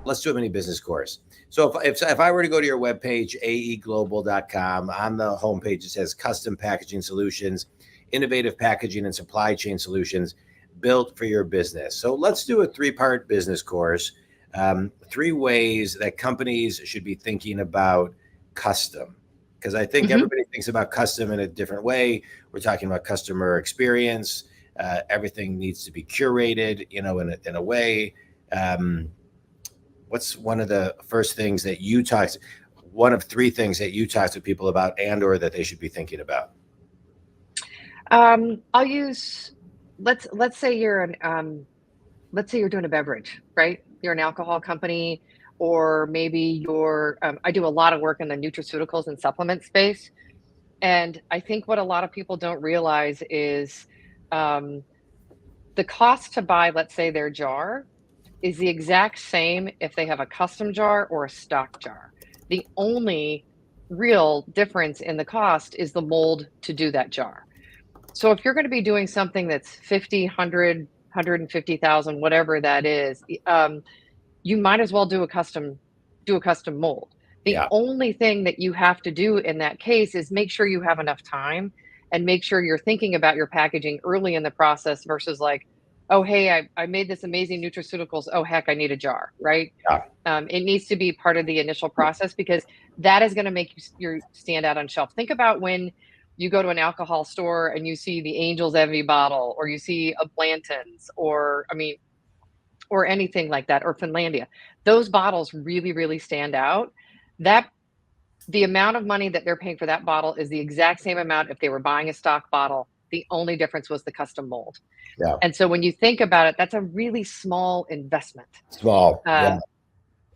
let's do a mini business course. So if I were to go to your webpage, aeglobal.com, on the homepage, it says custom packaging solutions, innovative packaging and supply chain solutions built for your business. So let's do a 3-part business course. 3 ways that companies should be thinking about custom. Because I think everybody thinks about custom in a different way. We're talking about customer experience. Everything needs to be curated, in a way. What's one of the first things that you talked, one of 3 things that you talk to people about or that they should be thinking about? I'll use, let's say you're let's say you're doing a beverage, right? You're an alcohol company, or maybe you're, I do a lot of work in the nutraceuticals and supplement space. And I think what a lot of people don't realize is the cost to buy, let's say, their jar is the exact same if they have a custom jar or a stock jar. The only real difference in the cost is the mold to do that jar. So if you're going to be doing something that's 50, 100, 150,000, whatever that is, you might as well do a custom mold. The only thing that you have to do in that case is make sure you have enough time and make sure you're thinking about your packaging early in the process versus like, oh, hey, I made this amazing nutraceuticals. Oh, heck, I need a jar, right? It needs to be part of the initial process because that is going to make you stand out on shelf. Think about when you go to an alcohol store and you see the Angel's Envy bottle, or you see a Blanton's, or anything like that, or Finlandia. Those bottles really, really stand out. The amount of money that they're paying for that bottle is the exact same amount if they were buying a stock bottle. The only difference was the custom mold. And so when you think about it, that's a really small investment.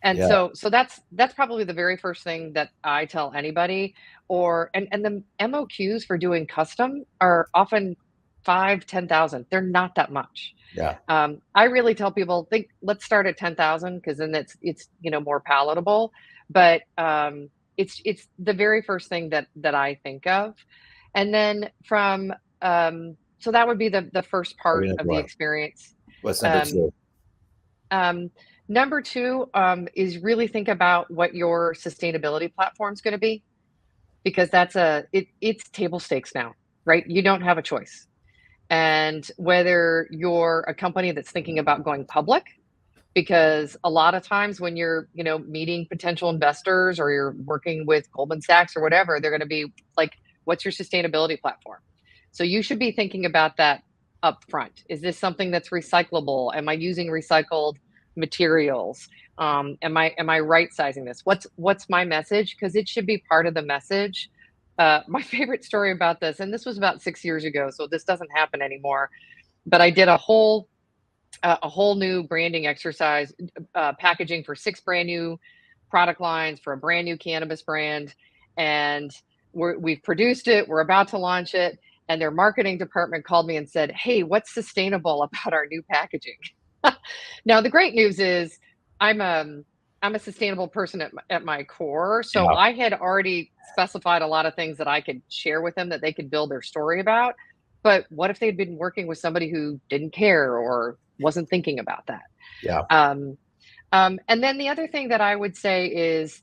And so that's probably the very first thing that I tell anybody. And the MOQs for doing custom are often 5,000, 10,000. They're not that much. I really tell people, let's start at 10,000 because then it's more palatable. But it's the very first thing that I think of. And then from so that would be the first part of the experience. What's number 2? Number 2 is really think about what your sustainability platform is going to be, because it's table stakes now, right? You don't have a choice. And whether you're a company that's thinking about going public, because a lot of times when you're, meeting potential investors or you're working with Goldman Sachs or whatever, they're going to be like, what's your sustainability platform? So you should be thinking about that up front. Is this something that's recyclable? Am I using recycled materials? Am I right sizing this? What's my message? Because it should be part of the message. My favorite story about this, and this was about 6 years ago, so this doesn't happen anymore, but I did a whole new branding exercise, packaging for 6 brand new product lines for a brand new cannabis brand. And we've produced it. We're about to launch it. And their marketing department called me and said, hey, what's sustainable about our new packaging? Now, the great news is I'm a sustainable person at my core. So I had already specified a lot of things that I could share with them that they could build their story about. But what if they'd been working with somebody who didn't care or wasn't thinking about that? And then the other thing that I would say is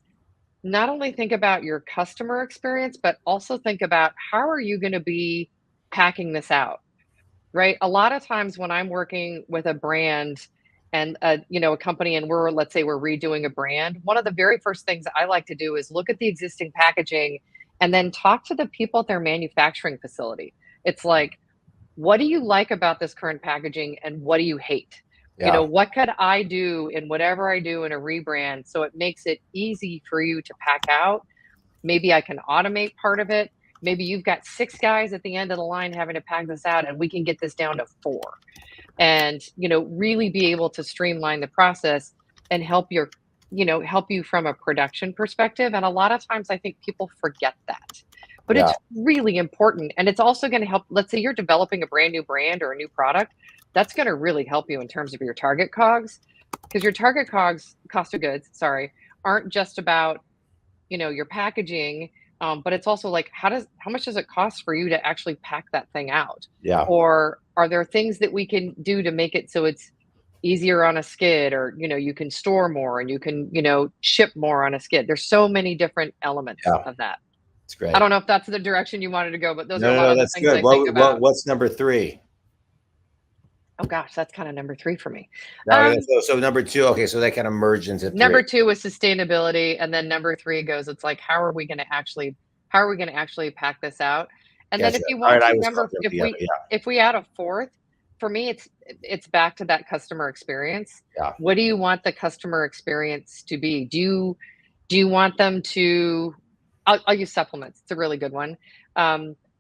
not only think about your customer experience, but also think about how are you going to be packing this out, right? A lot of times when I'm working with a brand and a company, and let's say we're redoing a brand, one of the very first things I like to do is look at the existing packaging and then talk to the people at their manufacturing facility. It's like, what do you like about this current packaging and what do you hate? What could I do in whatever I do in a rebrand so it makes it easy for you to pack out? Maybe I can automate part of it. Maybe you've got 6 guys at the end of the line having to pack this out, and we can get this down to 4. And, really be able to streamline the process and help you from a production perspective. And a lot of times I think people forget that. But it's really important. And it's also going to help. Let's say you're developing a brand new brand or a new product. That's going to really help you in terms of your target COGS, because your target COGS, cost of goods, aren't just about, your packaging, but it's also like, how much does it cost for you to actually pack that thing out? Or are there things that we can do to make it so it's easier on a skid, or you can store more and you can ship more on a skid. There's so many different elements Yeah, of that. it's I great. don't know if that's the direction you wanted to go, but those are No, a no, lot no, of the that's things good. I think about. What's number 3? Oh gosh, that's kind of number 3 for me. No, so number 2. Okay, so that kind of merged into 3. Number 2 is sustainability, and then number 3 goes, it's like, how are we going to actually pack this out? And then Gotcha. if you All right, want I to, was clumping them together. Yeah, if we add a fourth, for me, it's back to that customer experience. yeah, What do you want the customer experience to be? Do you want them to? I'll use supplements. It's a really good one.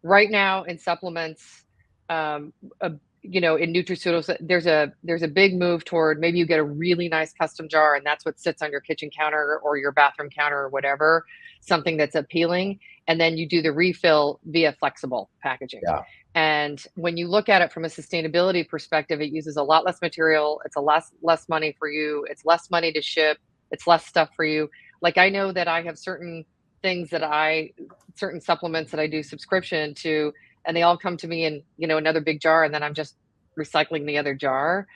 Right now in supplements, um, a, in nutraceuticals, there's a big move toward, maybe you get a really nice custom jar, and that's what sits on your kitchen counter or your bathroom counter or whatever, something that's appealing, and then you do the refill via flexible packaging. yeah, And when you look at it from a sustainability perspective, it uses a lot less material. It's a less money for you. It's less money to ship. It's less stuff for you. Like, I know that I have things that certain supplements that I do subscription to, and they all come to me in, another big jar, and then I'm just recycling the other jar.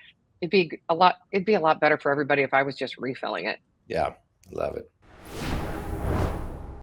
It'd be a lot better for everybody if I was just refilling it. yeah. Love it.